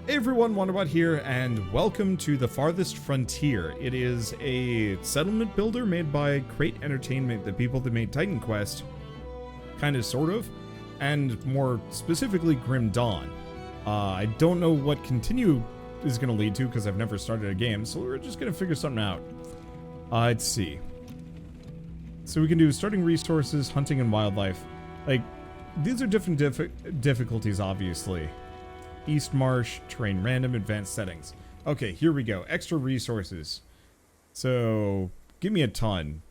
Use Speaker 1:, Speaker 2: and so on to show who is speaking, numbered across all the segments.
Speaker 1: Hey everyone, Wanderbot here, and welcome to the Farthest Frontier. It is a settlement builder made by Crate Entertainment, the people that made Titan Quest, kind of, sort of, and more specifically Grim Dawn. I don't know what continue is going to lead to because I've never started a game, so we're just going to figure something out. Let's see. So we can do starting resources, hunting, and wildlife. Like, these are different difficulties, obviously. East Marsh, terrain random, advanced settings. Okay, here we go. Extra resources. So, give me a ton.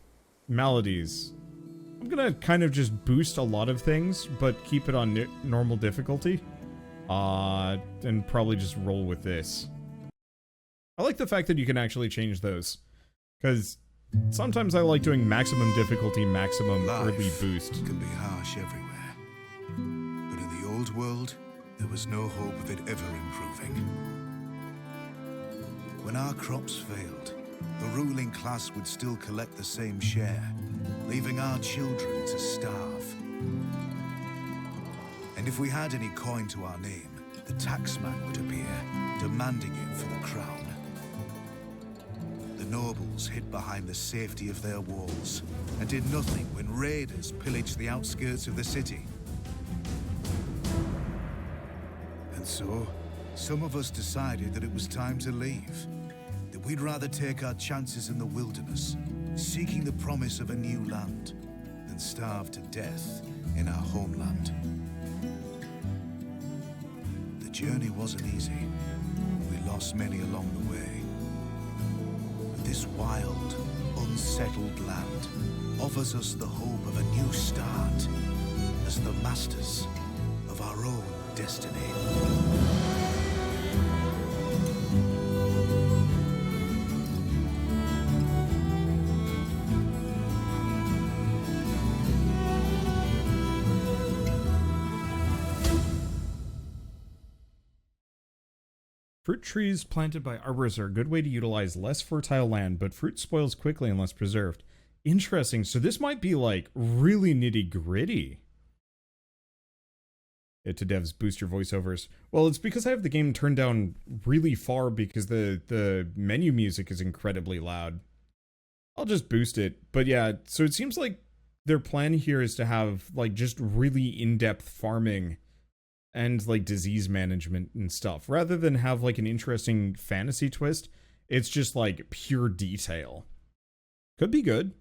Speaker 1: Maladies. I'm gonna kind of just boost a lot of things, but keep it on normal difficulty. And probably just roll with this. I like the fact that you can actually change those. Because sometimes I like doing maximum difficulty, maximum early boost.
Speaker 2: Can be harsh everywhere. But in the old world, there was no hope of it ever improving. When our crops failed, the ruling class would still collect the same share, leaving our children to starve. And if we had any coin to our name, the taxman would appear, demanding it for the crown. The nobles hid behind the safety of their walls and did nothing when raiders pillaged the outskirts of the city. And so, some of us decided that it was time to leave. That we'd rather take our chances in the wilderness, seeking the promise of a new land, than starve to death in our homeland. The journey wasn't easy. We lost many along the way. But this wild, unsettled land offers us the hope of a new start as the masters of our own destiny.
Speaker 1: Fruit trees planted by arborists are a good way to utilize less fertile land, but fruit spoils quickly unless preserved. Interesting, so this might be like really nitty gritty. To devs, boost your voiceovers. Well, it's because I have the game turned down really far because the menu music is incredibly loud. I'll just boost it. But yeah, so it seems like their plan here is to have like just really in-depth farming and like disease management and stuff. Rather than have like an interesting fantasy twist, it's just like pure detail. Could be good.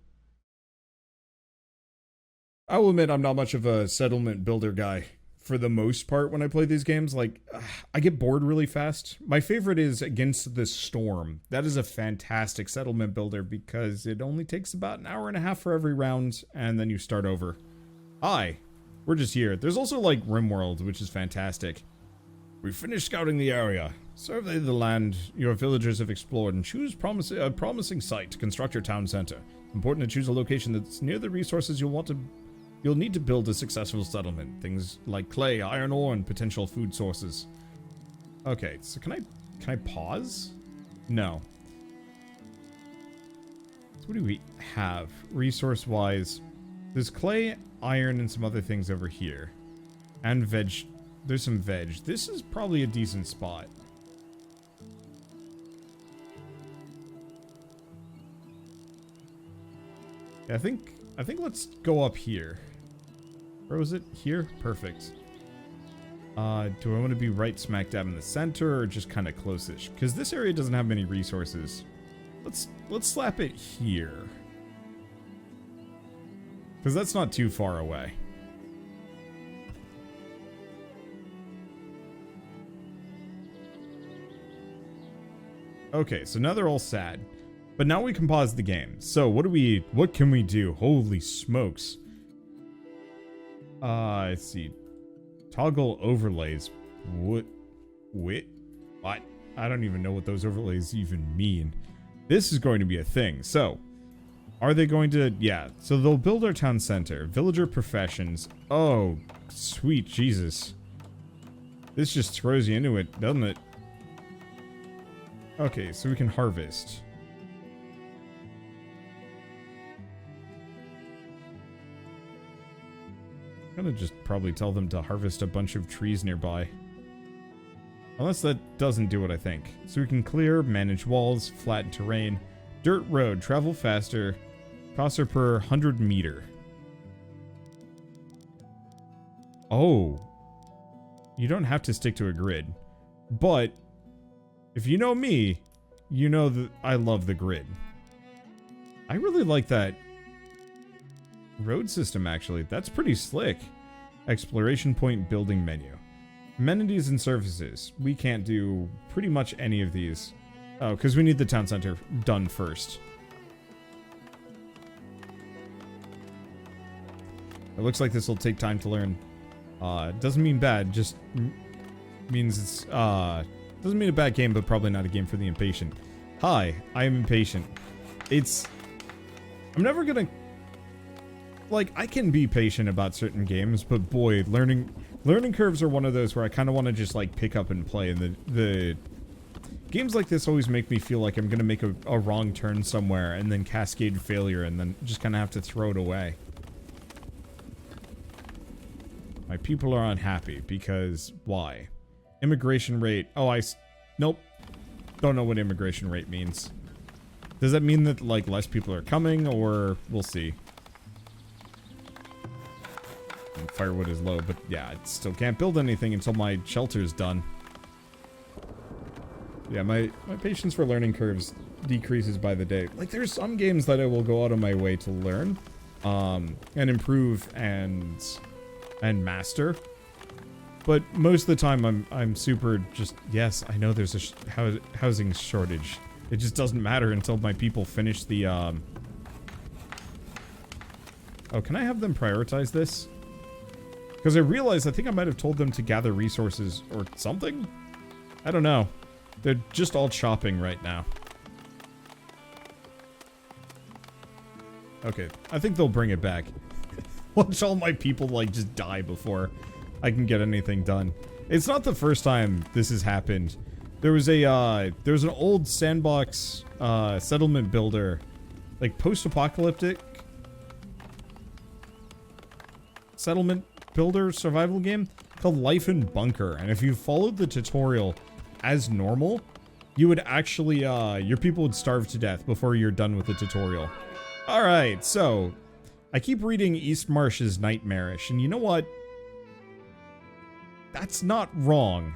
Speaker 1: I will admit I'm not much of a settlement builder guy. For the most part, when I play these games, like, I get bored really fast. My favorite is Against the Storm. That is a fantastic settlement builder because it only takes about an hour and a half for every round, and then you start over. Hi, we're just here. There's also, like, RimWorld, which is fantastic. We've finished scouting the area. Survey the land your villagers have explored and choose a promising site to construct your town center. It's important to choose a location that's near the resources you'll need to build a successful settlement. Things like clay, iron ore, and potential food sources. Okay, so can I pause? No. So what do we have? Resource-wise, there's clay, iron, and some other things over here. And veg. There's some veg. This is probably a decent spot. Yeah, I think let's go up here. Where was it? Here? Perfect. Do I want to be right smack dab in the center or just kind of close-ish? Because this area doesn't have many resources. Let's slap it here. Because that's not too far away. Okay, so now they're all sad. But now we can pause the game. So what can we do? Holy smokes. Let's see. Toggle overlays. What? I don't even know what those overlays even mean. This is going to be a thing. So, are they going to... Yeah, so they'll build our town center. Villager professions. Oh, sweet Jesus. This just throws you into it, doesn't it? Okay, so we can harvest. I'm gonna just probably tell them to harvest a bunch of trees nearby. Unless that doesn't do what I think. So we can clear, manage walls, flatten terrain, dirt road, travel faster, cost per 100 meter. Oh. You don't have to stick to a grid. But, if you know me, you know that I love the grid. I really like that road system, actually. That's pretty slick. Exploration point building menu. Amenities and services. We can't do pretty much any of these. Oh, because we need the town center done first. It looks like this will take time to learn. Doesn't mean bad, just means it's, doesn't mean a bad game, but probably not a game for the impatient. Hi, I am impatient. I'm never gonna, like, I can be patient about certain games, but boy, learning curves are one of those where I kind of want to just, like, pick up and play, and the games like this always make me feel like I'm gonna make a wrong turn somewhere, and then cascade failure, and then just kind of have to throw it away. My people are unhappy because why? Immigration rate. Oh, nope. Don't know what immigration rate means. Does that mean that, like, less people are coming, or we'll see? And firewood is low, but yeah, I still can't build anything until my shelter's done. Yeah, my patience for learning curves decreases by the day. Like, there's some games that I will go out of my way to learn, and improve and master, but most of the time I'm super just, yes, I know there's a housing shortage. It just doesn't matter until my people finish the oh, can I have them prioritize this? Because I realized I think I might have told them to gather resources or something. I don't know. They're just all chopping right now. Okay, I think they'll bring it back. Watch all my people, like, just die before I can get anything done. It's not the first time this has happened. There was an old sandbox, settlement builder, like, post-apocalyptic settlement builder survival game called Life in Bunker. And if you followed the tutorial as normal, you would actually, your people would starve to death before you're done with the tutorial. Alright, so I keep reading East Marsh is nightmarish, and you know what? That's not wrong.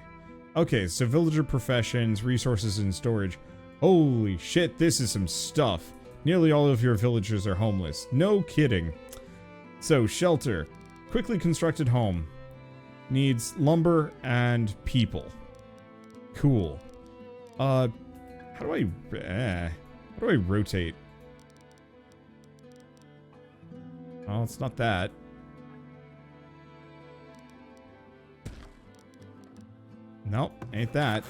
Speaker 1: Okay, so villager professions, resources and storage. Holy shit, this is some stuff. Nearly all of your villagers are homeless. No kidding. So, shelter. Quickly constructed home. Needs lumber and people. Cool. How do I rotate? Oh, it's not that. Nope, ain't that.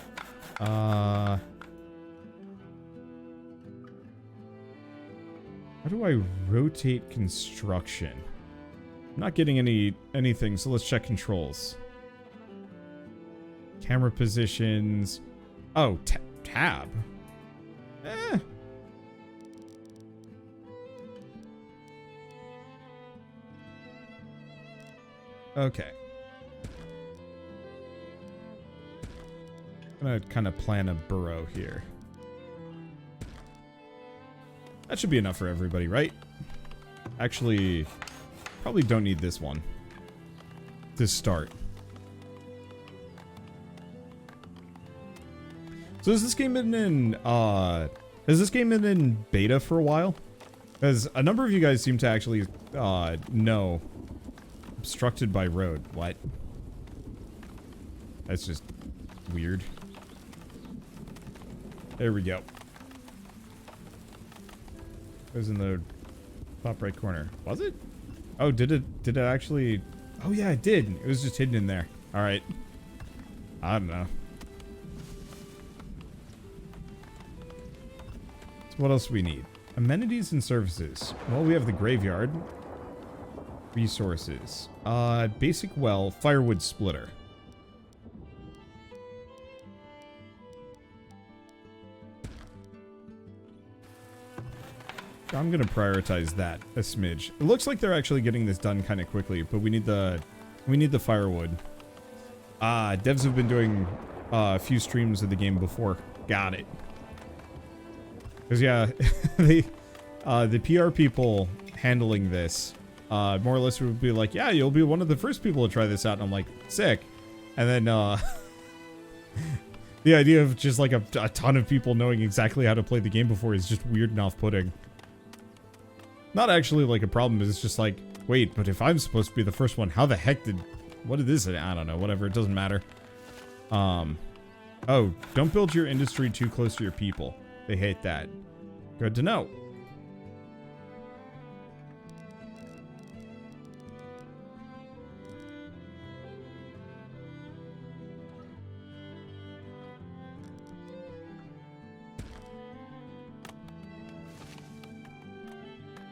Speaker 1: How do I rotate construction? I'm not getting anything, so let's check controls. Camera positions. Oh, tab. Eh. Okay. I'm gonna kind of plan a burrow here. That should be enough for everybody, right? Actually, probably don't need this one to start. So has this game been in beta for a while? Because a number of you guys seem to actually know. Obstructed by road. What? That's just weird. There we go. It was in the top right corner. Was it? Oh, did it actually? Oh yeah, it did. It was just hidden in there. All right. I don't know. So what else do we need? Amenities and services. Well, we have the graveyard. Resources. Basic well, firewood splitter. I'm gonna prioritize that a smidge. It looks like they're actually getting this done kind of quickly, but we need the firewood. Devs have been doing a few streams of the game before. Got it. Because, yeah, the PR people handling this, more or less would be like, yeah, you'll be one of the first people to try this out. And I'm like, sick. And then, the idea of just like a ton of people knowing exactly how to play the game before is just weird and off-putting. Not actually like a problem, it's just like, wait, but if I'm supposed to be the first one, how the heck what did this? I don't know, whatever, it doesn't matter. Oh, don't build your industry too close to your people. They hate that. Good to know.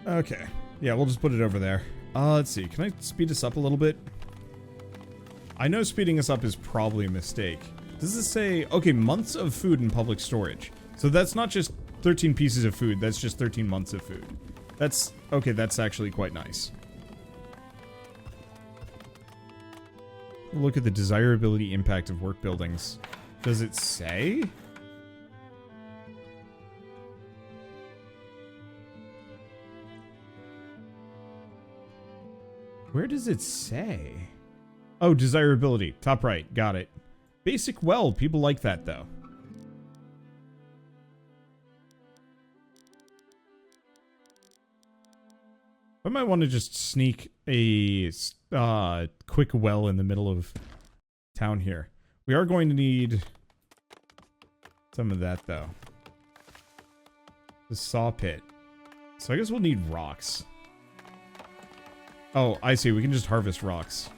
Speaker 1: Okay. Yeah, we'll just put it over there. Let's see. Can I speed this up a little bit? I know speeding this up is probably a mistake. Does this say... Okay, months of food in public storage. So that's not just 13 pieces of food. That's just 13 months of food. That's... Okay, that's actually quite nice. Look at the desirability impact of work buildings. Does it say? Where does it say? Oh, desirability. Top right. Got it. Basic well. People like that, though. I might want to just sneak a quick well in the middle of town here. We are going to need some of that, though. The saw pit. So I guess we'll need rocks. Oh, I see. We can just harvest rocks.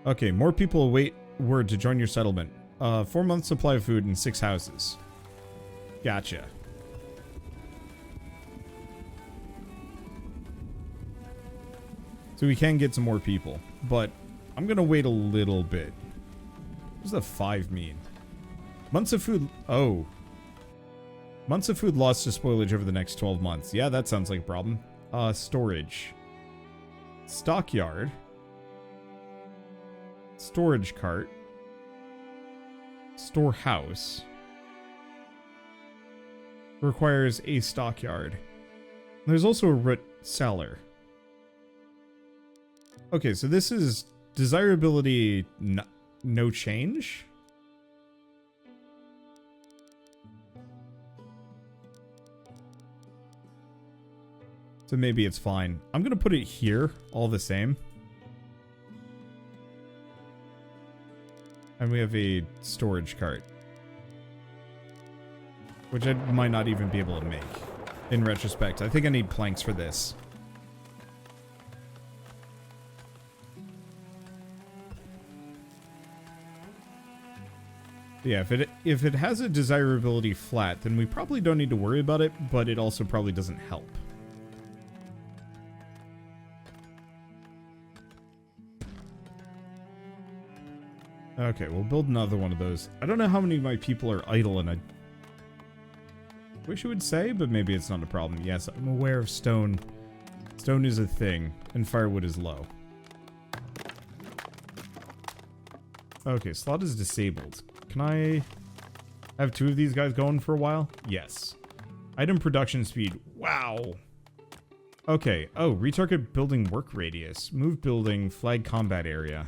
Speaker 1: Okay, more people await word to join your settlement. 4 months supply of food and 6 houses. Gotcha. So we can get some more people, but I'm gonna wait a little bit. What does the 5 mean? Months of food... Oh. Months of food lost to spoilage over the next 12 months. Yeah, that sounds like a problem. Storage. Stockyard. Storage cart. Storehouse. Requires a stockyard. There's also a root cellar. Okay, so this is desirability no change? So maybe it's fine. I'm gonna put it here, all the same. And we have a storage cart. Which I might not even be able to make. In retrospect, I think I need planks for this. Yeah, if it has a desirability flat, then we probably don't need to worry about it, but it also probably doesn't help. Okay, we'll build another one of those. I don't know how many of my people are idle, and I wish it would say, but maybe it's not a problem. Yes, I'm aware of stone. Stone is a thing, and firewood is low. Okay, slot is disabled. Can I have 2 of these guys going for a while? Yes. Item production speed. Wow. Okay. Oh, retarget building work radius. Move building, flag combat area.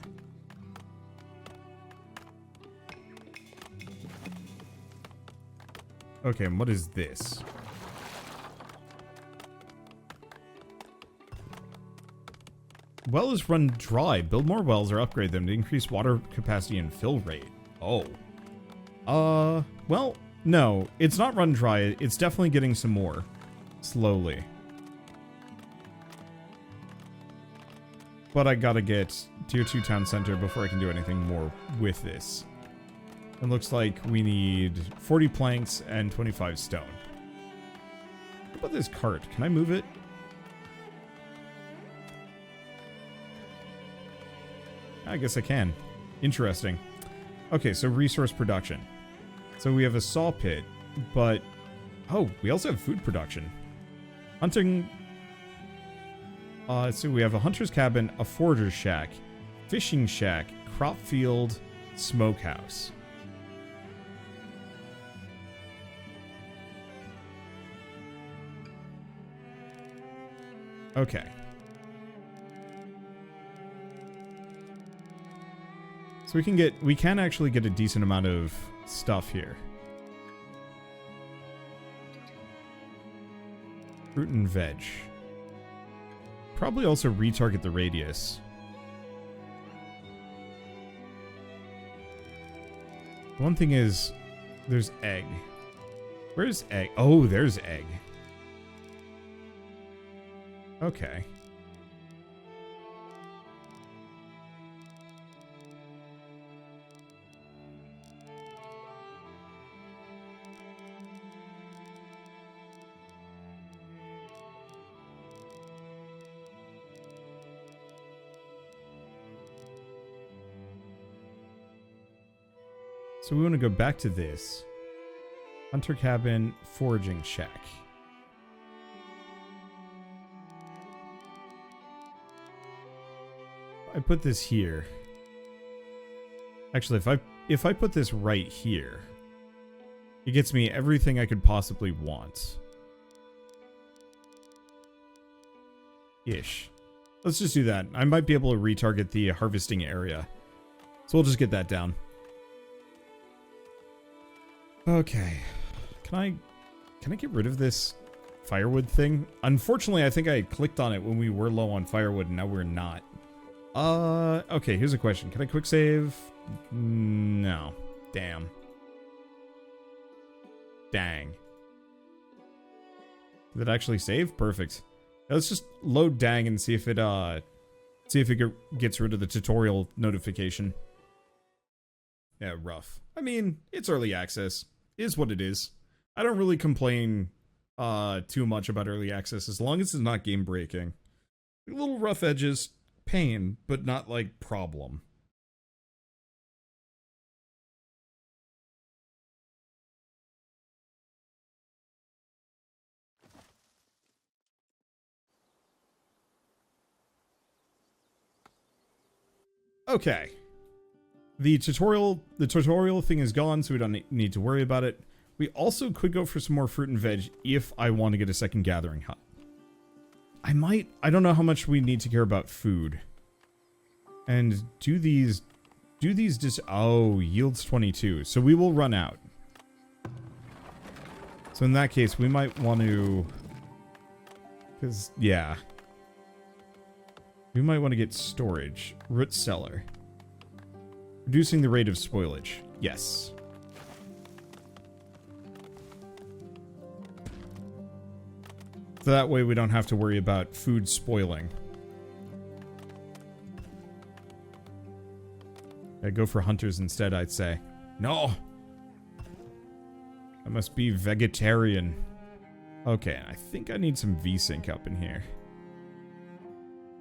Speaker 1: Okay, and what is this? Well is run dry. Build more wells or upgrade them to increase water capacity and fill rate. Oh. Well, no. It's not run dry. It's definitely getting some more. Slowly. But I gotta get Tier 2 Town Center before I can do anything more with this. It looks like we need 40 planks and 25 stone. What about this cart? Can I move it? I guess I can. Interesting. Okay, so resource production. So we have a saw pit, but... Oh, we also have food production. Hunting... So we have a hunter's cabin, a forager's shack, fishing shack, crop field, smokehouse. Okay. So we can actually get a decent amount of stuff here. Fruit and veg. Probably also retarget the radius. One thing is, there's egg. Where's egg? Oh, there's egg. Okay. So we want to go back to this. Hunter cabin, foraging shack. I put this here. Actually, if I put this right here, it gets me everything I could possibly want. Ish. Let's just do that. I might be able to retarget the harvesting area. So we'll just get that down. Okay. Can I get rid of this firewood thing? Unfortunately, I think I clicked on it when we were low on firewood and now we're not. Okay, here's a question. Can I quick save? No. Damn. Dang. Did it actually save? Perfect. Let's just load dang and see if it gets rid of the tutorial notification. Yeah, rough. I mean, it's early access. Is what it is. I don't really complain too much about early access as long as it's not game breaking. Little rough edges, pain, but not like problem. Okay. The tutorial thing is gone, so we don't need to worry about it. We also could go for some more fruit and veg if I want to get a second gathering hut. I don't know how much we need to care about food. And do these oh, yields 22. So we will run out. So in that case, we might want to, because, yeah. We might want to get storage. Root cellar. Reducing the rate of spoilage. Yes. So that way we don't have to worry about food spoiling. I'd go for hunters instead, I'd say. No! I must be vegetarian. Okay, I think I need some VSync up in here.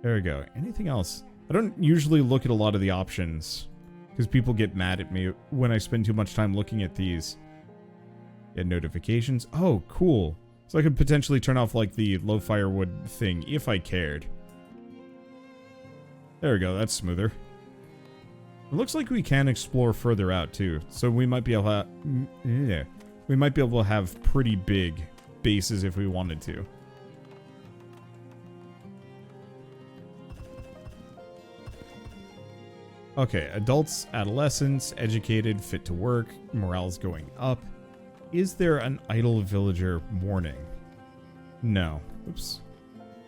Speaker 1: There we go. Anything else? I don't usually look at a lot of the options, because people get mad at me when I spend too much time looking at these. Get notifications. Oh, cool. So I could potentially turn off, like, the low firewood thing, if I cared. There we go, that's smoother. It looks like we can explore further out, too. So we might be able to... yeah. We might be able to have pretty big bases if we wanted to. Okay, adults, adolescents, educated, fit to work, morale's going up. Is there an idle villager mourning? No. Oops.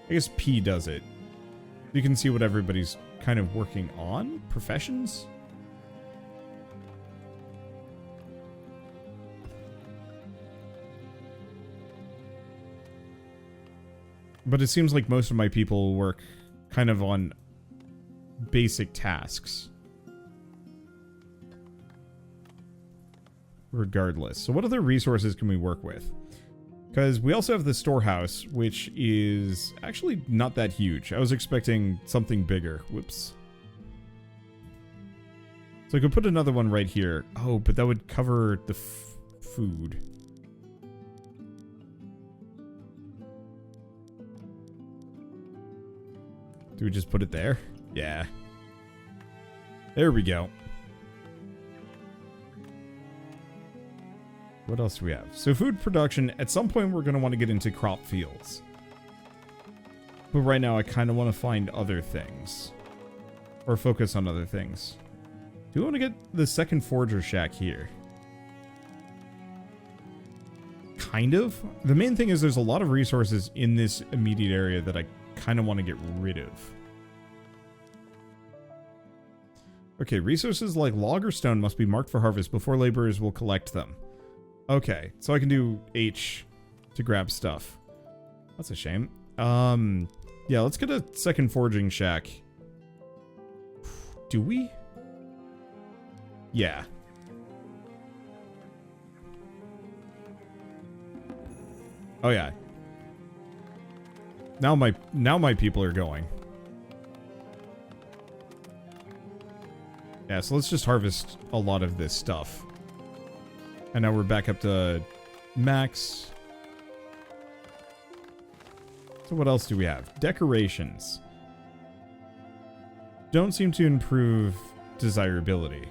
Speaker 1: I guess P does it. You can see what everybody's kind of working on. Professions? But it seems like most of my people work kind of on basic tasks. Regardless. So what other resources can we work with? Because we also have the storehouse, which is actually not that huge. I was expecting something bigger. Whoops. So I could put another one right here. Oh, but that would cover the food. Do we just put it there? Yeah. There we go. What else do we have? So food production, at some point we're going to want to get into crop fields. But right now I kind of want to find other things. Or focus on other things. Do we want to get the second forger shack here? Kind of. The main thing is there's a lot of resources in this immediate area that I kind of want to get rid of. Okay, resources like log or stone must be marked for harvest before laborers will collect them. Okay, so I can do H to grab stuff. That's a shame. Yeah, let's get a second forging shack. Do we? Yeah. Oh yeah. Now my people are going. Yeah, so let's just harvest a lot of this stuff. And now we're back up to max. So what else do we have? Decorations. Don't seem to improve desirability.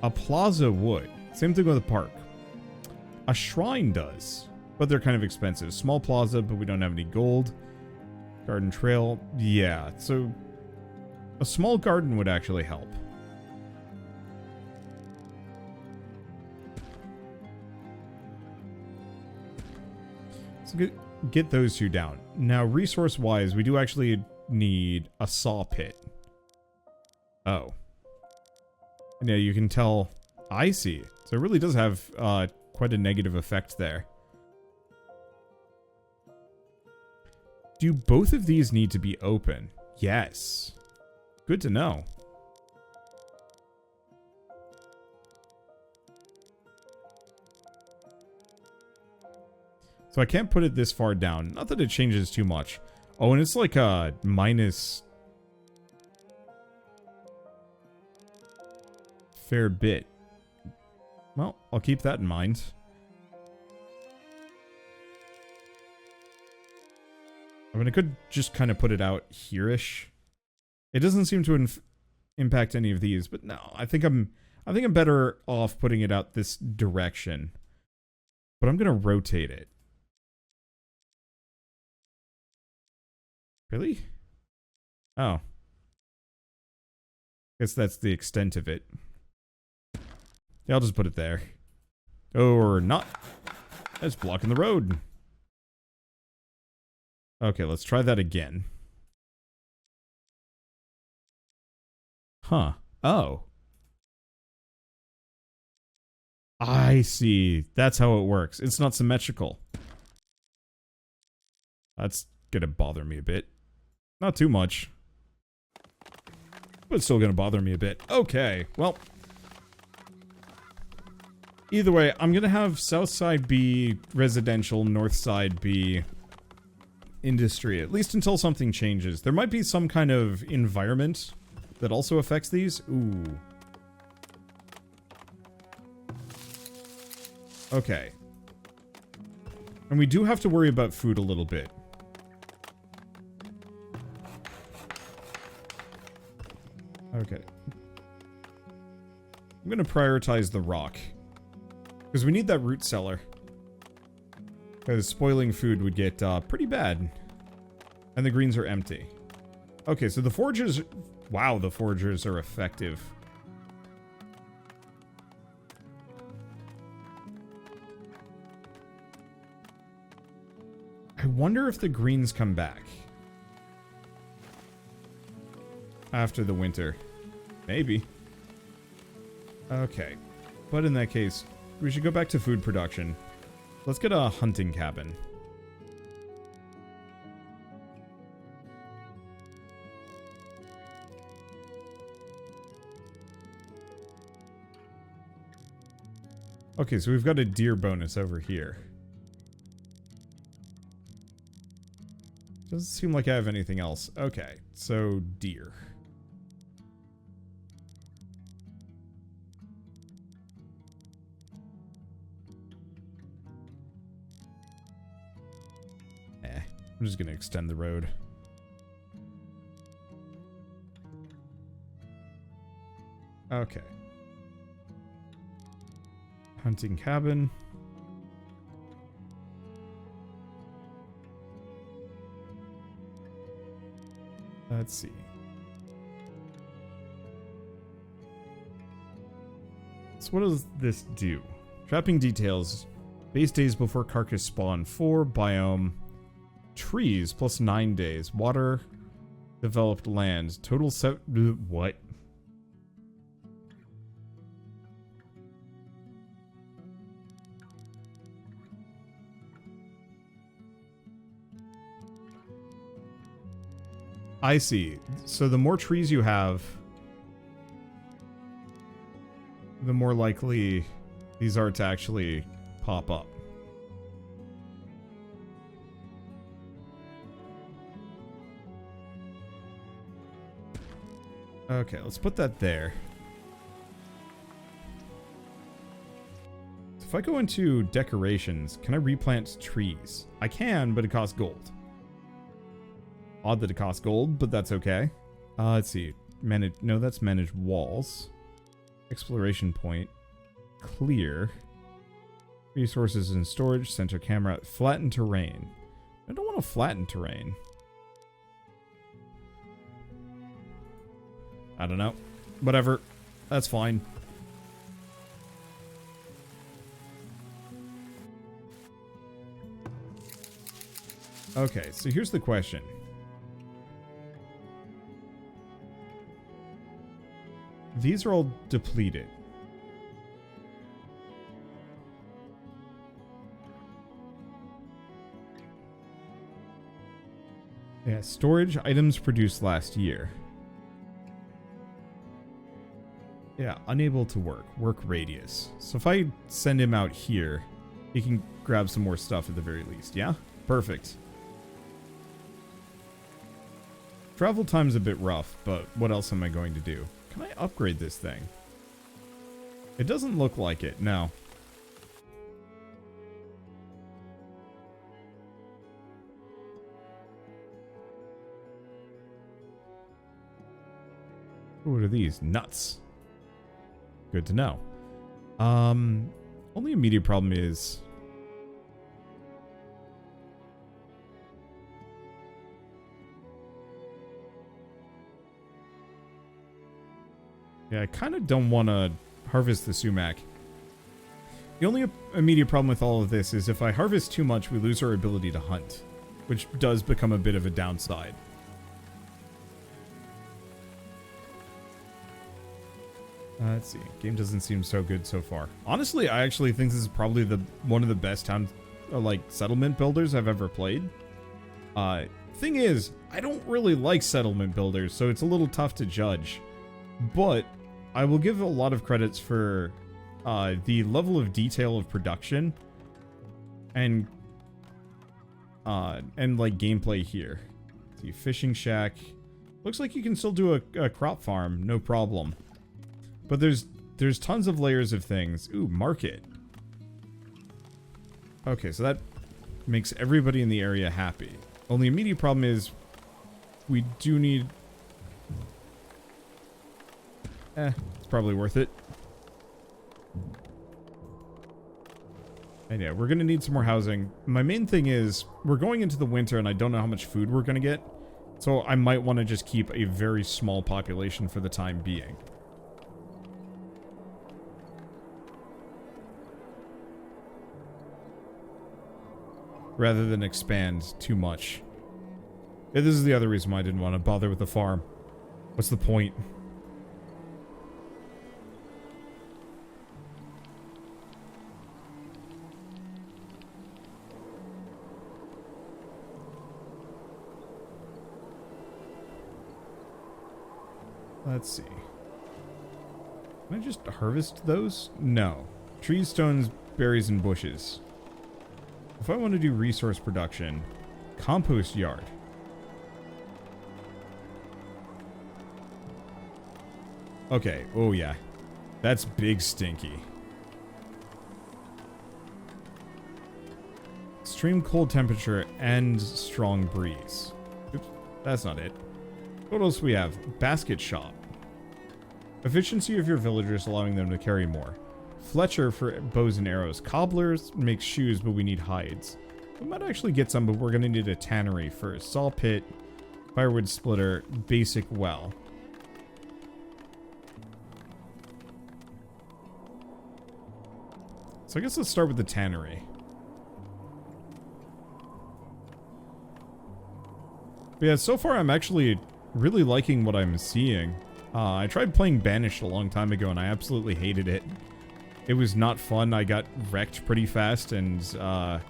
Speaker 1: A plaza would. Same thing with a park. A shrine does, but they're kind of expensive. Small plaza, but we don't have any gold. Garden trail. Yeah, so a small garden would actually help. So get those two down. Now, resource-wise, we do actually need a saw pit. Oh. Yeah, you can tell. I see. So it really does have quite a negative effect there. Do both of these need to be open? Yes. Good to know. So I can't put it this far down. Not that it changes too much. Oh, and it's like a minus fair bit. Well, I'll keep that in mind. I mean, I could just kind of put it out here-ish. It doesn't seem to impact any of these, but no, I think I'm better off putting it out this direction. But I'm gonna rotate it. Really? Oh. Guess that's the extent of it. Yeah, I'll just put it there. Or not. That's blocking the road. Okay, let's try that again. Huh. Oh. I see. That's how it works. It's not symmetrical. That's gonna bother me a bit. Not too much. But it's still gonna bother me a bit. Okay, well. Either way, I'm gonna have south side be residential, north side be industry, at least until something changes. There might be some kind of environment that also affects these. Ooh. Okay. And we do have to worry about food a little bit. Okay. I'm gonna prioritize the rock. Because we need that root cellar. Because spoiling food would get pretty bad. And the greens are empty. Okay, so the forgers... Wow, the forgers are effective. I wonder if the greens come back. After the winter. Maybe. Okay. But in that case, we should go back to food production. Let's get a hunting cabin. Okay, so we've got a deer bonus over here. Doesn't seem like I have anything else. Okay, so deer. I'm just gonna extend the road. Okay. Hunting cabin. Let's see. So what does this do? Trapping details. Base days before carcass spawn. 4 biome. Trees plus 9 days. Water. Developed land. Total set. What? I see. So the more trees you have, the more likely these are to actually pop up. Okay, let's put that there. So if I go into decorations, can I replant trees? I can, but it costs gold. Odd that it costs gold, but that's okay. Let's see. Manage. No, that's manage walls. Exploration point. Clear. Resources and storage. Center camera. Flatten terrain. I don't want to flatten terrain. I don't know. Whatever. That's fine. Okay, so here's the question. These are all depleted. Yeah, storage items produced last year. Yeah, unable to work. Work radius. So if I send him out here, he can grab some more stuff at the very least. Yeah? Perfect. Travel time's a bit rough, but what else am I going to do? Can I upgrade this thing? It doesn't look like it, no. What are these? Nuts. Good to know. Only immediate problem is... Yeah, I kind of don't want to harvest the sumac. The only immediate problem with all of this is if I harvest too much, we lose our ability to hunt, which does become a bit of a downside. Let's see. Game doesn't seem so good so far. Honestly, I actually think this is probably one of the best town, settlement builders I've ever played. Thing is, I don't really like settlement builders, so it's a little tough to judge. But I will give a lot of credits for the level of detail of production and gameplay here. Let's see, fishing shack. Looks like you can still do a crop farm, no problem. But there's tons of layers of things. Ooh, market. Okay, so that makes everybody in the area happy. Only immediate problem is we do need... it's probably worth it. And yeah, we're gonna need some more housing. My main thing is, we're going into the winter and I don't know how much food we're gonna get. So I might want to just keep a very small population for the time being. Rather than expand too much. Yeah, this is the other reason why I didn't want to bother with the farm. What's the point? Let's see. Can I just harvest those? No. Trees, stones, berries, and bushes. If I want to do resource production, compost yard. Okay, oh yeah. That's big stinky. Extreme cold temperature and strong breeze. Oops, that's not it. What else do we have? Basket shop. Efficiency of your villagers, allowing them to carry more. Fletcher for bows and arrows. Cobblers makes shoes, but we need hides. We might actually get some, but we're going to need a tannery first. Saw pit, firewood splitter, basic well. So I guess let's start with the tannery. But yeah, so far I'm actually really liking what I'm seeing. I tried playing Banished a long time ago and I absolutely hated it. It was not fun. I got wrecked pretty fast and there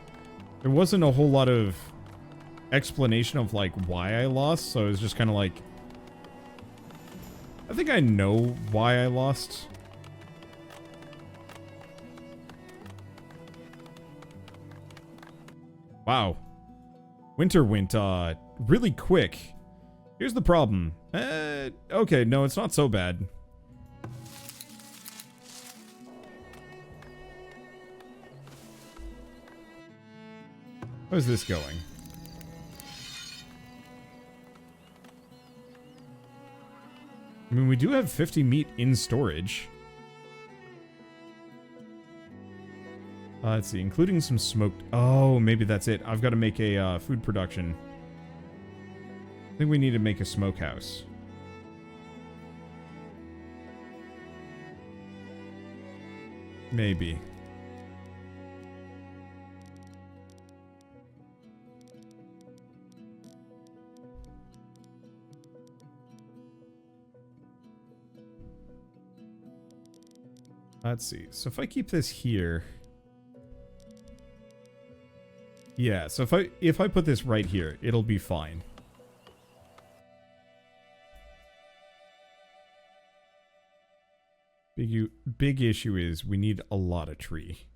Speaker 1: wasn't a whole lot of explanation of like why I lost, so it was just kind of like, I think I know why I lost. Wow. Winter went really quick. Here's the problem. Okay, no, it's not so bad. How's this going? I mean, we do have 50 meat in storage. Let's see, including some smoked... Oh, maybe that's it. I've got to make a food production. I think we need to make a smokehouse. Maybe. Let's see. So if I keep this here... Yeah, so if I put this right here, it'll be fine. Big issue is we need a lot of tree.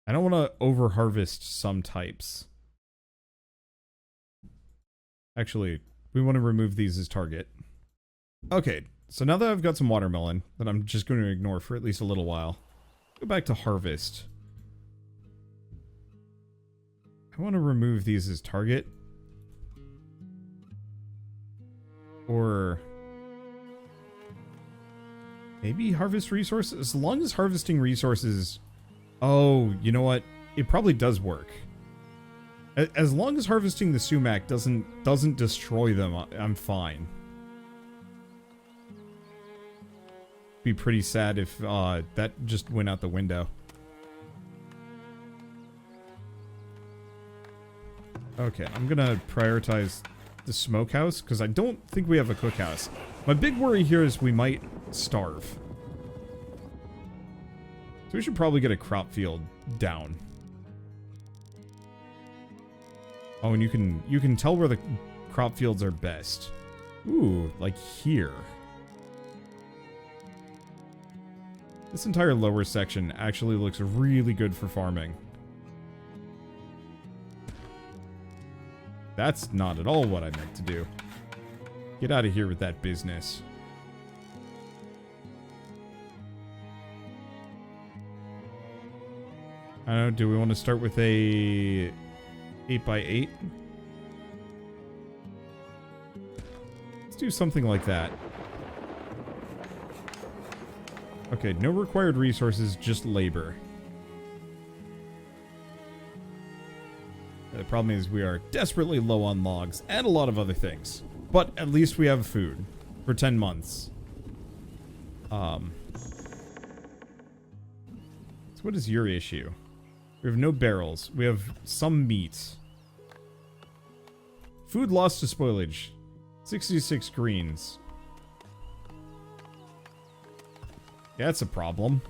Speaker 1: I don't want to over-harvest some types. Actually, we want to remove these as target. Okay, so now that I've got some watermelon that I'm just going to ignore for at least a little while, go back to harvest. I want to remove these as target. Or maybe harvest resources? As long as harvesting resources... Oh, you know what? It probably does work. As long as harvesting the sumac doesn't destroy them, I'm fine. Be pretty sad if that just went out the window. Okay, I'm gonna prioritize the smokehouse because I don't think we have a cookhouse. My big worry here is we might starve. So we should probably get a crop field down. Oh, and you can tell where the crop fields are best. Ooh, like here. This entire lower section actually looks really good for farming. That's not at all what I meant to do. Get out of here with that business. I don't know, do we want to start with a 8x8? Let's do something like that. Okay, no required resources, just labor. The problem is we are desperately low on logs and a lot of other things. But at least we have food for 10 months. So what is your issue? We have no barrels. We have some meat. Food lost to spoilage. 66 greens. Yeah, that's a problem.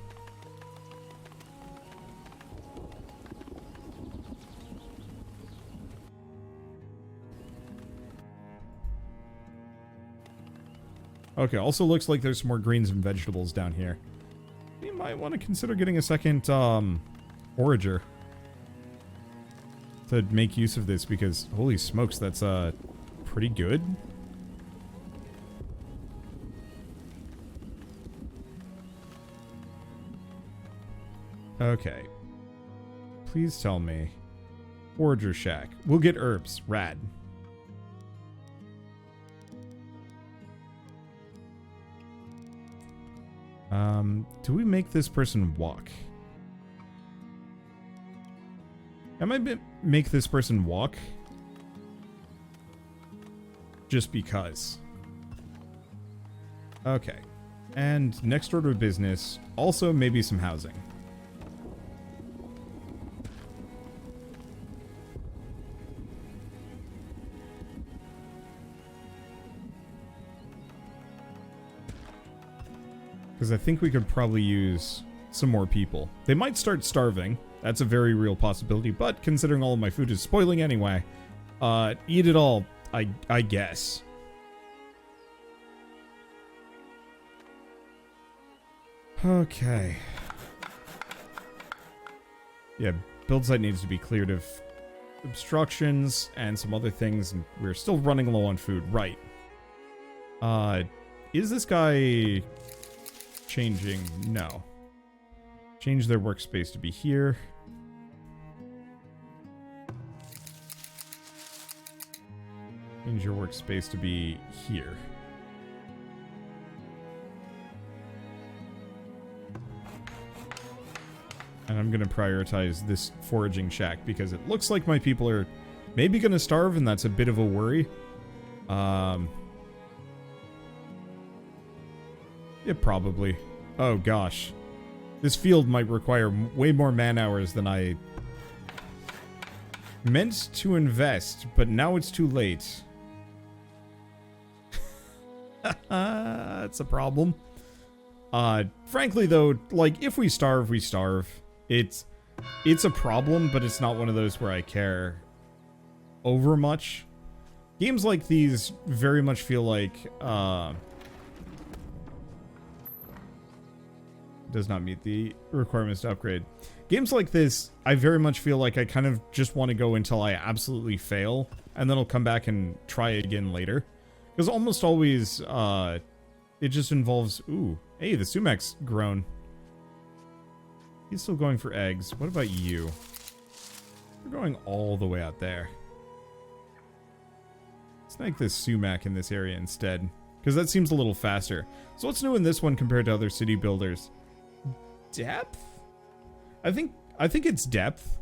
Speaker 1: Okay, also looks like there's some more greens and vegetables down here. You might want to consider getting a second, forager to make use of this because, holy smokes, that's, pretty good. Okay. Please tell me. Forager shack. We'll get herbs. Rad. Do we make this person walk? I might make this person walk. Just because. Okay. And next order of business, also maybe some housing. Because I think we could probably use some more people. They might start starving. That's a very real possibility. But considering all of my food is spoiling anyway, eat it all, I guess. Okay. Yeah, build site needs to be cleared of obstructions and some other things. And we're still running low on food. Right. Is this guy changing? No. Change their workspace to be here. Change your workspace to be here. And I'm going to prioritize this foraging shack because it looks like my people are maybe going to starve, and that's a bit of a worry. Yeah, probably. Oh, gosh. This field might require way more man-hours than I meant to invest, but now it's too late. That's a problem. Frankly, though, like, if we starve, we starve. It's a problem, but it's not one of those where I care over much. Games like these very much feel like, does not meet the requirements to upgrade. Games like this, I very much feel like I kind of just want to go until I absolutely fail, and then I'll come back and try again later. Because almost always, it just involves, ooh, hey, the sumac's grown. He's still going for eggs. What about you? We're going all the way out there. Let's make this sumac in this area instead, because that seems a little faster. So what's new in this one compared to other city builders? Depth? I think it's depth.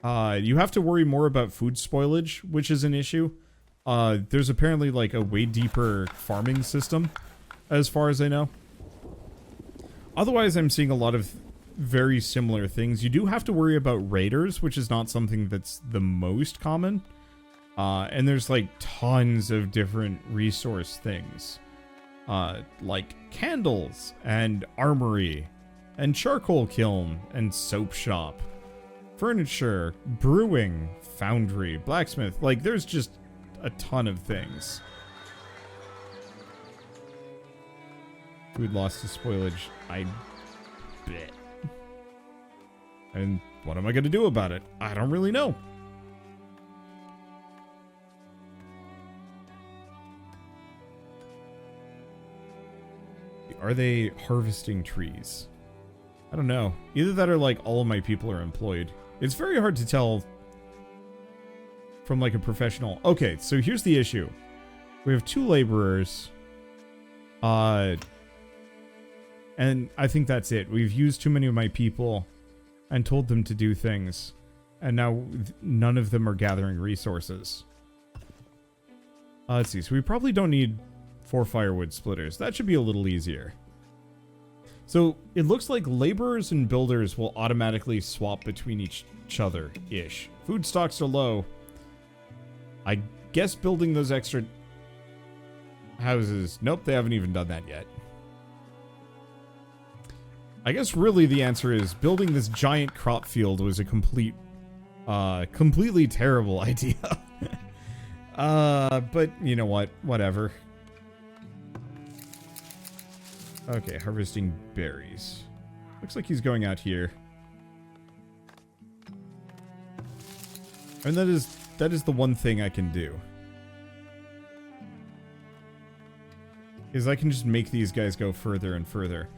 Speaker 1: You have to worry more about food spoilage, which is an issue. There's apparently like a way deeper farming system, as far as I know. Otherwise, I'm seeing a lot of very similar things. You do have to worry about raiders, which is not something that's the most common. And there's like tons of different resource things. Like candles and armory and charcoal kiln and soap shop, furniture, brewing, foundry, blacksmith. Like there's just a ton of things. Food lost to spoilage, I bet. And what am I going to do about it? I don't really know. Are they harvesting trees? I don't know. Either that or like all of my people are employed. It's very hard to tell from like a professional. Okay, so here's the issue. We have 2 laborers. And I think that's it. We've used too many of my people and told them to do things. And now none of them are gathering resources. Let's see. So we probably don't need 4 firewood splitters. That should be a little easier. So it looks like laborers and builders will automatically swap between each other-ish. Food stocks are low. I guess building those extra houses. Nope, they haven't even done that yet. I guess really the answer is building this giant crop field was a completely terrible idea. But you know what? Whatever. Okay, harvesting berries. Looks like he's going out here. And that is the one thing I can do. Is I can just make these guys go further and further.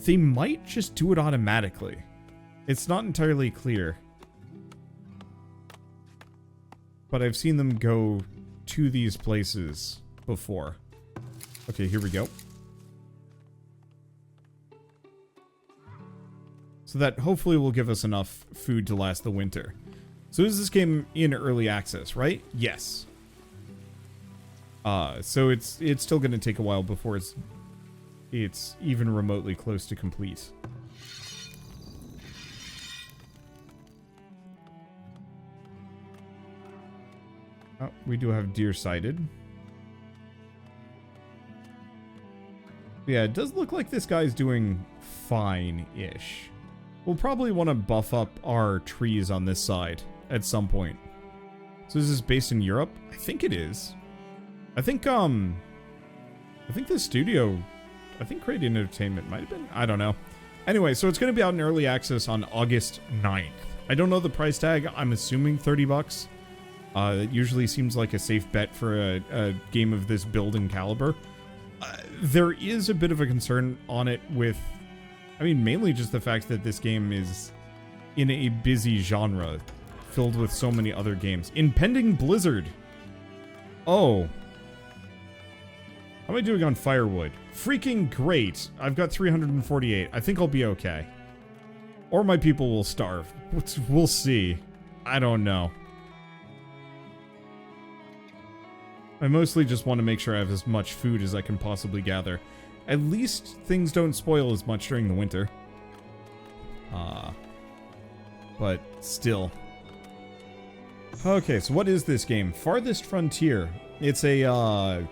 Speaker 1: They might just do it automatically. It's not entirely clear. But I've seen them go to these places before. Okay, here we go. So that hopefully will give us enough food to last the winter. So is this game in early access, right? Yes. So it's still going to take a while before it's even remotely close to complete. Oh, we do have deer sighted. Yeah, it does look like this guy's doing fine-ish. We'll probably want to buff up our trees on this side at some point. So is this based in Europe? I think it is. I think this studio, I think Crate Entertainment might have been, I don't know. Anyway, so it's going to be out in early access on August 9th. I don't know the price tag. I'm assuming 30 bucks. That usually seems like a safe bet for a game of this build and caliber. There is a bit of a concern on it with, I mean, mainly just the fact that this game is in a busy genre filled with so many other games. Impending blizzard. Oh. How am I doing on firewood? Freaking great. I've got 348. I think I'll be okay. Or my people will starve. We'll see. I don't know. I mostly just want to make sure I have as much food as I can possibly gather. At least things don't spoil as much during the winter. But still. Okay, so what is this game? Farthest Frontier. It's a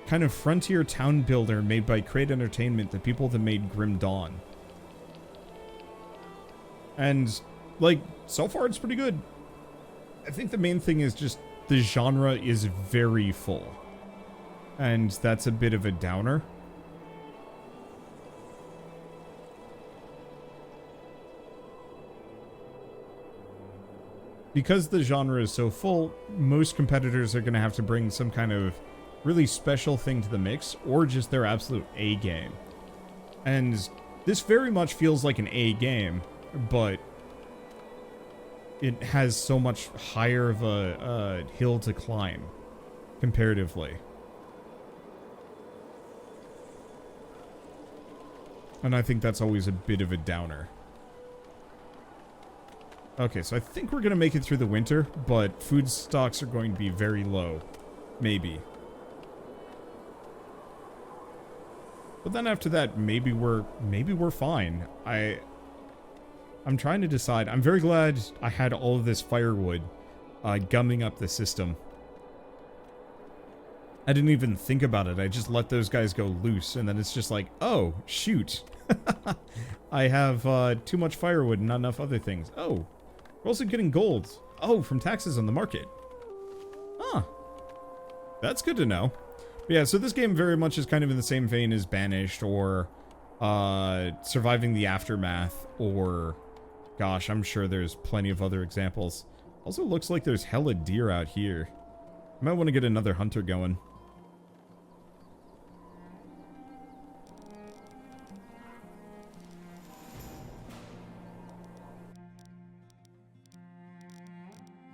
Speaker 1: kind of frontier town builder made by Crate Entertainment, the people that made Grim Dawn. And, like, so far it's pretty good. I think the main thing is just the genre is very full. And that's a bit of a downer. Because the genre is so full, most competitors are going to have to bring some kind of really special thing to the mix, or just their absolute A game. And this very much feels like an A game, but it has so much higher of a hill to climb, comparatively. And I think that's always a bit of a downer. Okay, so I think we're going to make it through the winter, but food stocks are going to be very low. Maybe. But then after that, maybe we're fine. I'm trying to decide. I'm very glad I had all of this firewood gumming up the system. I didn't even think about it. I just let those guys go loose, and then it's just like, oh, shoot. I have too much firewood and not enough other things. Oh, we're also getting gold. Oh, from taxes on the market. Huh. That's good to know. But yeah, so this game very much is kind of in the same vein as Banished, or Surviving the Aftermath, or... Gosh, I'm sure there's plenty of other examples. Also looks like there's hella deer out here. I might want to get another hunter going.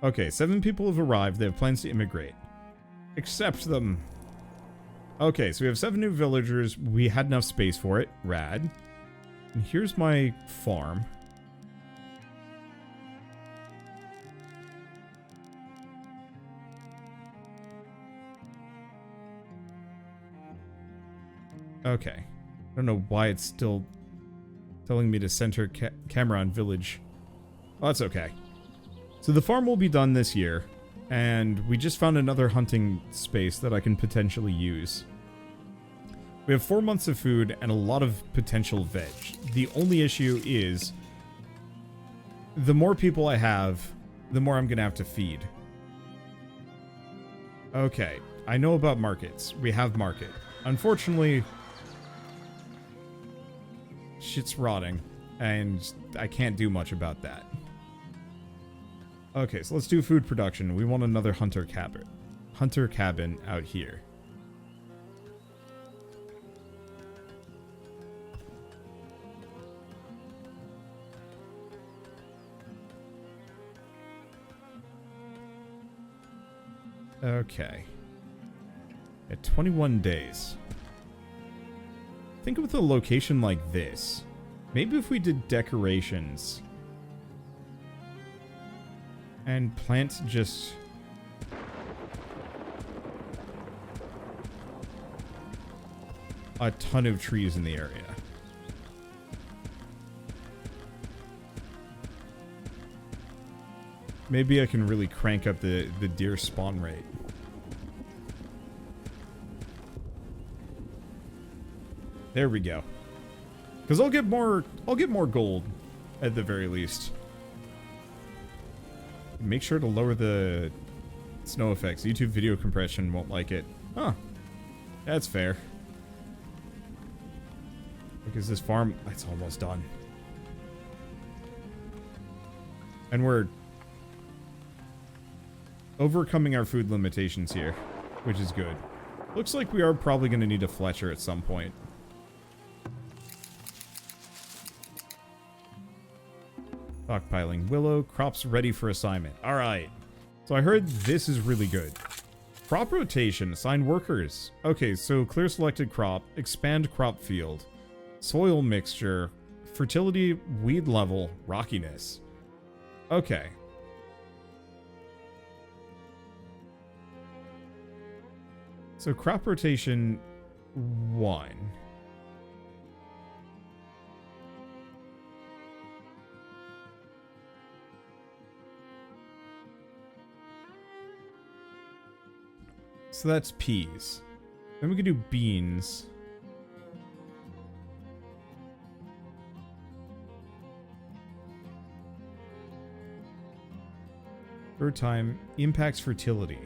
Speaker 1: Okay, 7 people have arrived. They have plans to immigrate. Accept them. Okay, so we have 7 new villagers. We had enough space for it. Rad. And here's my farm. Okay. I don't know why it's still telling me to center camera on village. Well, that's okay. So the farm will be done this year, and we just found another hunting space that I can potentially use. We have 4 months of food and a lot of potential veg. The only issue is, the more people I have, the more I'm going to have to feed. Okay, I know about markets. We have market. Unfortunately, shit's rotting, and I can't do much about that. Okay, so let's do food production. We want another hunter cabin out here. Okay. At 21 days. Think of a location like this. Maybe if we did decorations and plant just a ton of trees in the area. Maybe I can really crank up the deer spawn rate. There we go. Because I'll get more gold at the very least. Make sure to lower the snow effects. YouTube video compression won't like it. Huh. That's fair. Because this farm, it's almost done. And we're overcoming our food limitations here, which is good. Looks like we are probably going to need a Fletcher at some point. Stockpiling willow, crops ready for assignment. Alright. So I heard this is really good. Crop rotation, assign workers. Okay, so clear selected crop, expand crop field, soil mixture, fertility, weed level, rockiness. Okay. So crop rotation 1. So that's peas. Then we could do beans. Third time, impacts fertility.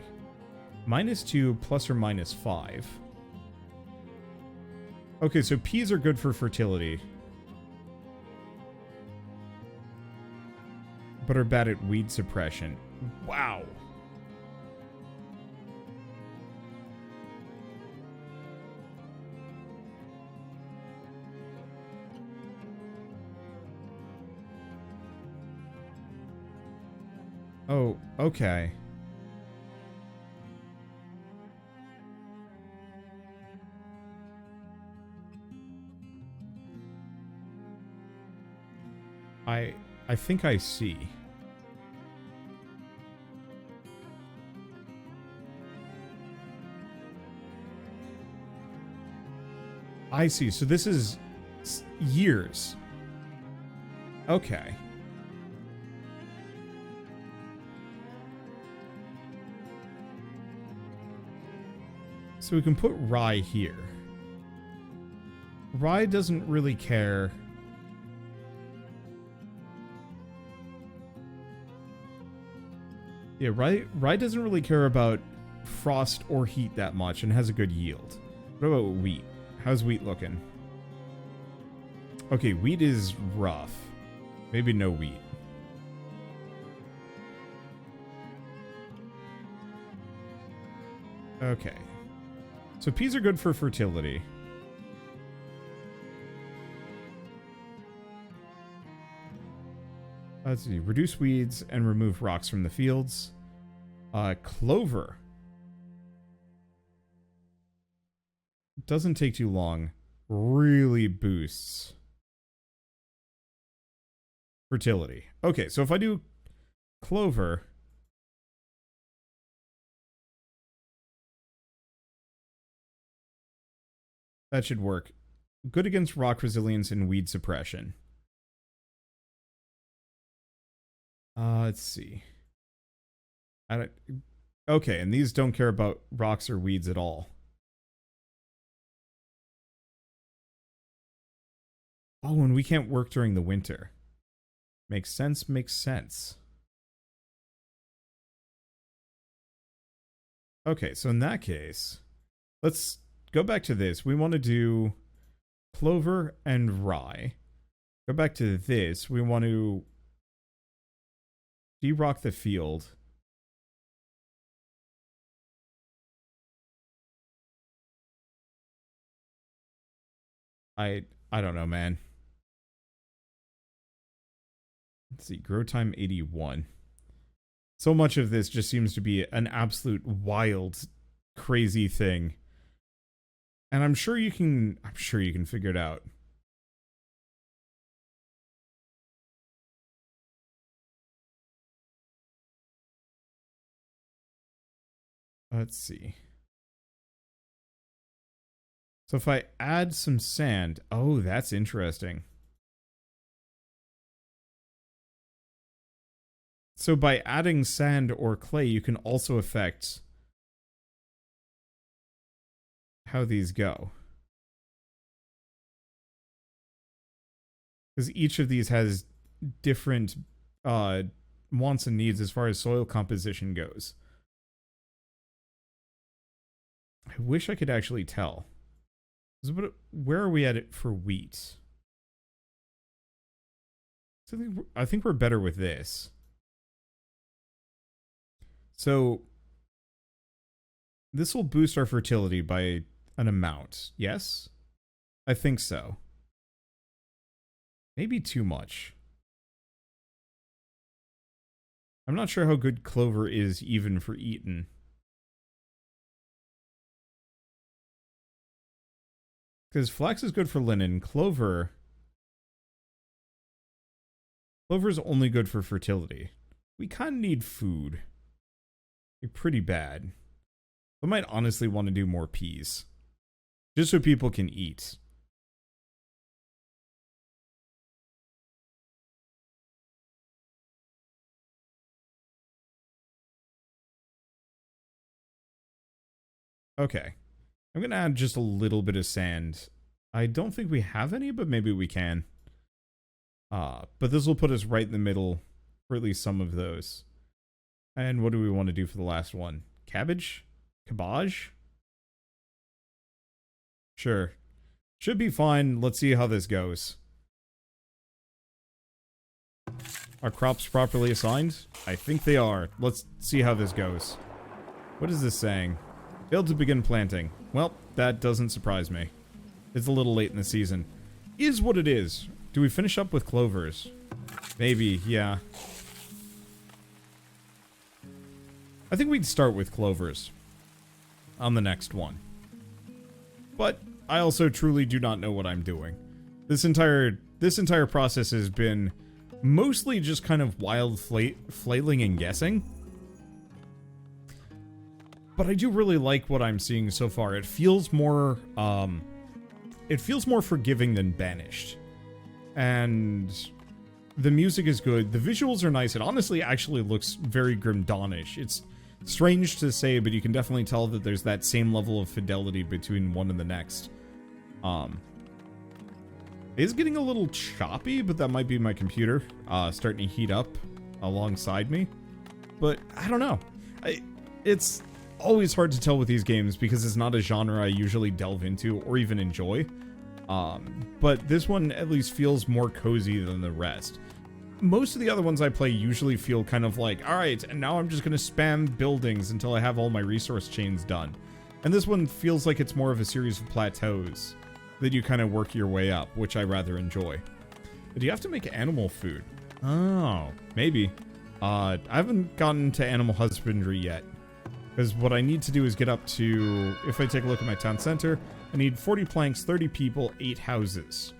Speaker 1: -2 plus or -5. Okay, so peas are good for fertility. But are bad at weed suppression. Wow. Oh, okay. I think I see. I see. So this is years. Okay. So we can put rye here. Rye doesn't really care. Yeah, rye doesn't really care about frost or heat that much and has a good yield. What about wheat? How's wheat looking? Okay, wheat is rough. Maybe no wheat. Okay. So peas are good for fertility. Let's see. Reduce weeds and remove rocks from the fields. Clover. Doesn't take too long. Really boosts fertility. Okay, so if I do clover, that should work. Good against rock resilience and weed suppression. Let's see. Okay, and these don't care about rocks or weeds at all. Oh, and we can't work during the winter. Makes sense, makes sense. Okay, so in that case, let's go back to this. We want to do clover and rye. Go back to this. We want to de-rock the field. I don't know, man. Let's see, grow time 81. So much of this just seems to be an absolute wild, crazy thing. And I'm sure you can figure it out. Let's see. So if I add some sand, oh, that's interesting. So by adding sand or clay, you can also affect how these go. Because each of these has different wants and needs as far as soil composition goes. I wish I could actually tell. But where are we at it for wheat? So I think we're better with this. So this will boost our fertility by an amount. Yes? I think so. Maybe too much. I'm not sure how good clover is even for eating. Because flax is good for linen. Clover is only good for fertility. We kind of need food. Like, pretty bad. I might honestly want to do more peas. Just so people can eat. Okay. I'm going to add just a little bit of sand. I don't think we have any, but maybe we can. But this will put us right in the middle for at least some of those. And what do we want to do for the last one? Cabbage? Cabbage? Sure. Should be fine. Let's see how this goes. Are crops properly assigned? I think they are. Let's see how this goes. What is this saying? Failed to begin planting. Well, that doesn't surprise me. It's a little late in the season. Is what it is. Do we finish up with clovers? Maybe, yeah. I think we'd start with clovers on the next one. But I also truly do not know what I'm doing. This entire process has been mostly just kind of wild flailing and guessing. But I do really like what I'm seeing so far. It feels more forgiving than Banished. And the music is good. The visuals are nice. It honestly actually looks very Grim Dawnish. It's strange to say, but you can definitely tell that there's that same level of fidelity between one and the next. It's getting a little choppy, but that might be my computer starting to heat up alongside me. But I don't know. It's always hard to tell with these games because it's not a genre I usually delve into or even enjoy. But this one at least feels more cozy than the rest. Most of the other ones I play usually feel kind of like, alright, and now I'm just going to spam buildings until I have all my resource chains done. And this one feels like it's more of a series of plateaus that you kind of work your way up, which I rather enjoy. But you have to make animal food. Oh, maybe. I haven't gotten to animal husbandry yet. Because what I need to do is get up to, if I take a look at my town center, I need 40 planks, 30 people, 8 houses.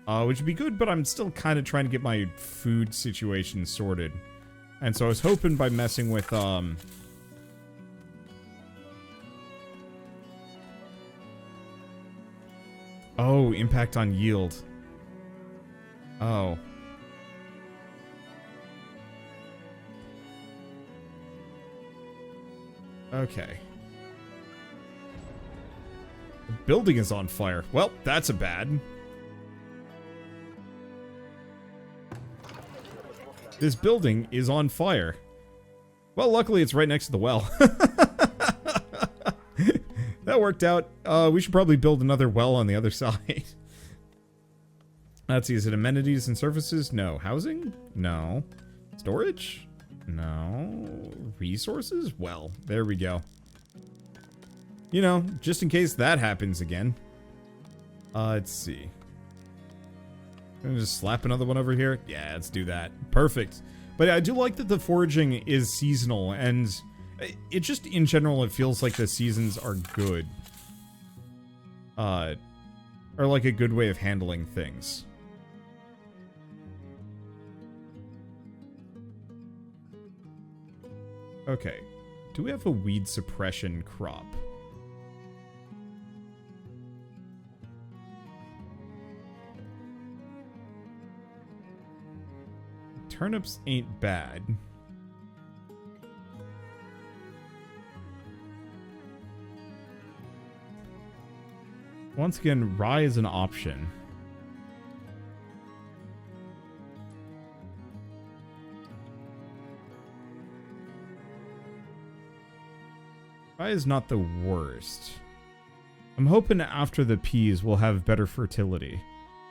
Speaker 1: Which would be good, but I'm still kind of trying to get my food situation sorted. And so I was hoping by messing with, oh, impact on yield. Oh. Okay. The building is on fire. Well, that's a bad. This building is on fire. Well, luckily it's right next to the well. That worked out. We should probably build another well on the other side. Let's see, is it amenities and services? No. Housing? No. Storage? No. Resources? Well, there we go. You know, just in case that happens again. Let's see. Gonna just slap another one over here? Yeah, let's do that. Perfect. But I do like that the foraging is seasonal, and it just, in general, it feels like the seasons are good. Or like a good way of handling things. Okay. Do we have a weed suppression crop? Turnips ain't bad. Once again, rye is an option. Rye is not the worst. I'm hoping after the peas we'll have better fertility.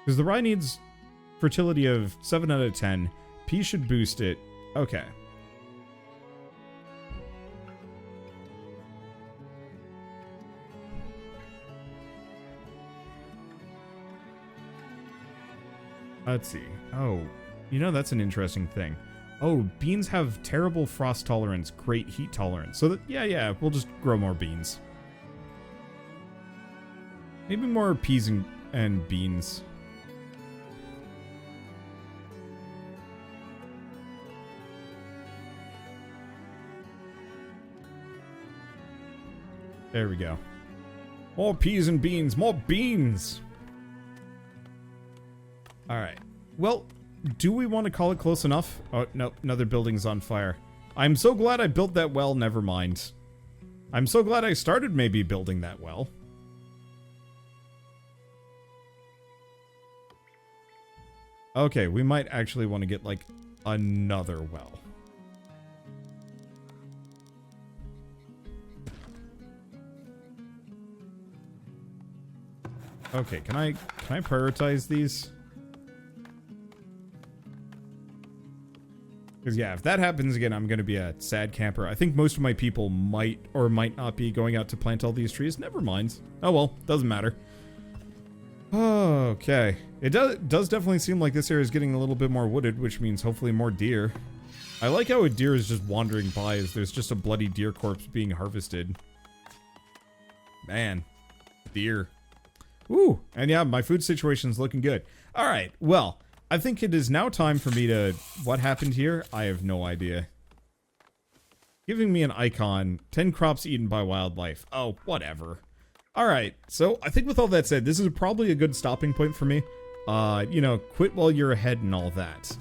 Speaker 1: Because the rye needs fertility of 7 out of 10. Peas should boost it. Okay. Let's see. Oh, you know, that's an interesting thing. Oh, beans have terrible frost tolerance, great heat tolerance. So that, yeah, we'll just grow more beans. Maybe more peas and beans. There we go. More peas and beans, more beans! Alright. Well, do we want to call it close enough? Oh, no, another building's on fire. I'm so glad I built that well, never mind. I'm so glad I started maybe building that well. Okay, we might actually want to get, like, another well. Okay, can I prioritize these? Because, yeah, if that happens again, I'm going to be a sad camper. I think most of my people might or might not be going out to plant all these trees. Never mind. Oh, well. Doesn't matter. Okay. It does definitely seem like this area is getting a little bit more wooded, which means hopefully more deer. I like how a deer is just wandering by as there's just a bloody deer corpse being harvested. Man. Deer. Ooh. And, yeah, my food situation's looking good. All right. Well, I think it is now time for me to... What happened here? I have no idea. Giving me an icon. 10 crops eaten by wildlife. Oh, whatever. Alright, so I think with all that said, this is probably a good stopping point for me. You know, quit while you're ahead and all that.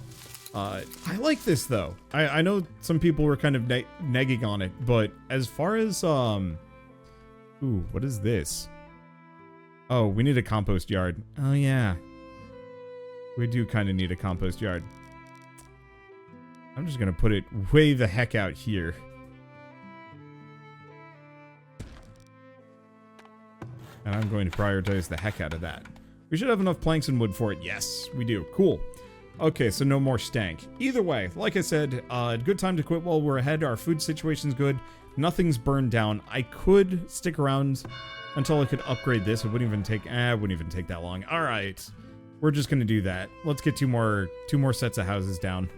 Speaker 1: I like this, though. I know some people were kind of negging on it, but as far as, Ooh, what is this? Oh, we need a compost yard. Oh, yeah. We do kind of need a compost yard. I'm just going to put it way the heck out here. And I'm going to prioritize the heck out of that. We should have enough planks and wood for it. Yes, we do. Cool. Okay, so no more stank. Either way, like I said, good time to quit while we're ahead. Our food situation's good. Nothing's burned down. I could stick around until I could upgrade this. It wouldn't even take that long. All right. We're just going to do that. Let's get two more sets of houses down.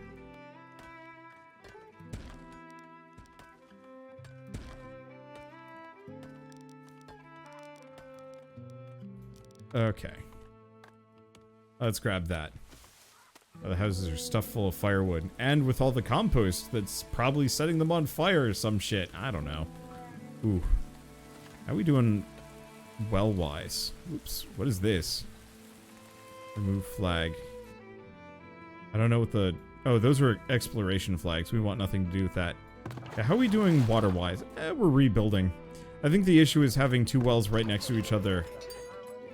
Speaker 1: Okay. Let's grab that. The houses are stuffed full of firewood. And with all the compost that's probably setting them on fire or some shit. I don't know. Ooh. How are we doing well-wise? Oops. What is this? Remove flag. I don't know what the... Oh, those were exploration flags. We want nothing to do with that. Okay, how are we doing water-wise? We're rebuilding. I think the issue is having two wells right next to each other.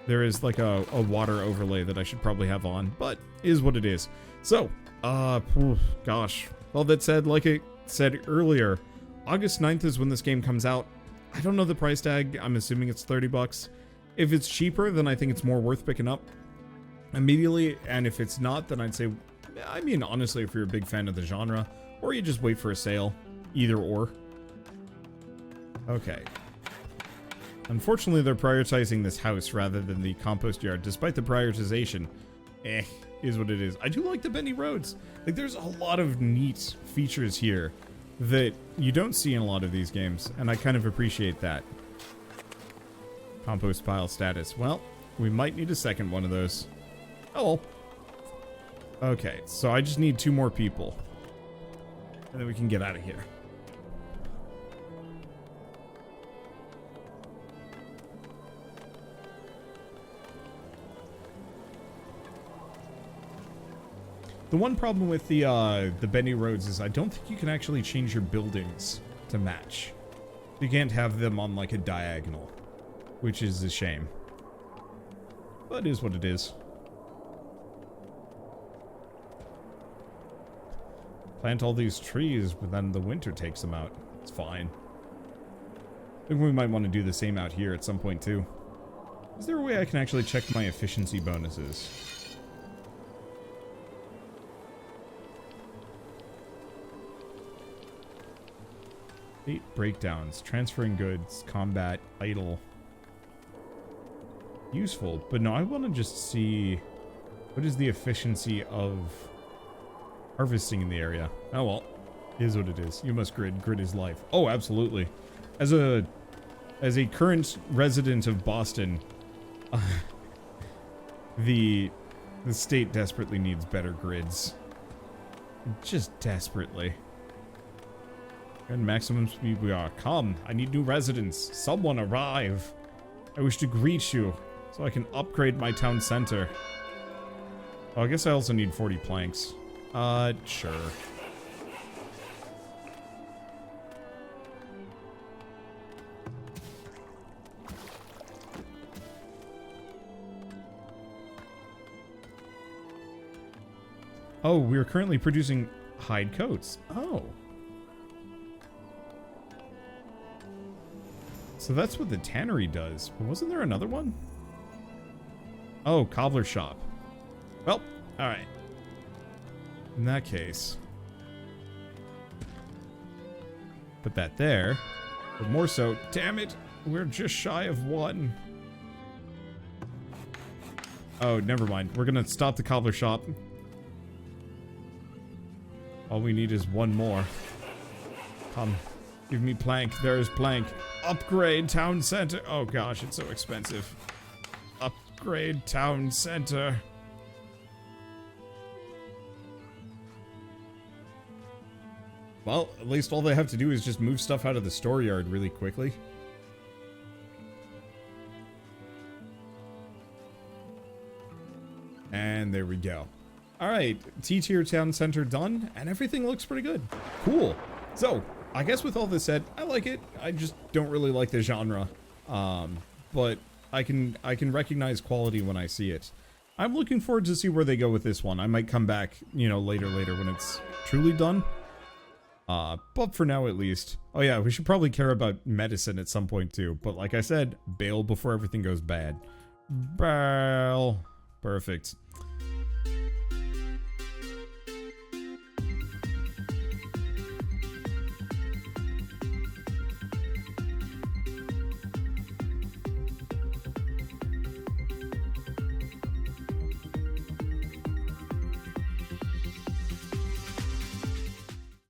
Speaker 1: There is like a water overlay that I should probably have on, but is what it is. So, gosh. Well, that said, like I said earlier, August 9th is when this game comes out. I don't know the price tag. I'm assuming it's 30 bucks. If it's cheaper, then I think it's more worth picking up immediately. And if it's not, then I'd say, I mean, honestly, if you're a big fan of the genre, or you just wait for a sale, either or. Okay. Unfortunately, they're prioritizing this house rather than the compost yard, despite the prioritization. Is what it is. I do like the bendy roads. Like, there's a lot of neat features here that you don't see in a lot of these games, and I kind of appreciate that. Compost pile status. Well, we might need a second one of those. Oh, well. Okay, so I just need 2 more people. And then we can get out of here. The one problem with the bendy roads is I don't think you can actually change your buildings to match. You can't have them on like a diagonal, which is a shame. But it is what it is. Plant all these trees, but then the winter takes them out. It's fine. I think we might want to do the same out here at some point too. Is there a way I can actually check my efficiency bonuses? Eight breakdowns, transferring goods, combat, idle. Useful, but no, I want to just see what is the efficiency of harvesting in the area. Oh well, it is what it is. You must grid. Grid is life. Oh, absolutely. As a current resident of Boston, the state desperately needs better grids. Just desperately. And maximum speed we are. Come, I need new residents. Someone arrive. I wish to greet you so I can upgrade my town center. Oh, I guess I also need 40 planks. Sure. Oh, we're currently producing hide coats. Oh. So that's what the tannery does. But wasn't there another one? Oh, cobbler shop. Well, alright. In that case. Put that there. But more so, damn it, we're just shy of one. Oh, never mind. We're gonna stop the cobbler shop. All we need is one more. Come, give me plank. There's plank. Upgrade town center. Oh gosh, it's so expensive. Upgrade town center. Well, at least all they have to do is just move stuff out of the storeyard really quickly. And there we go. Alright, T-tier town center done, and everything looks pretty good. Cool. So, I guess with all this said, I like it. I just don't really like the genre. But I can recognize quality when I see it. I'm looking forward to see where they go with this one. I might come back, you know, later when it's truly done. But for now at least. Oh yeah, we should probably care about medicine at some point too. But like I said, bail before everything goes bad. Bail. Perfect.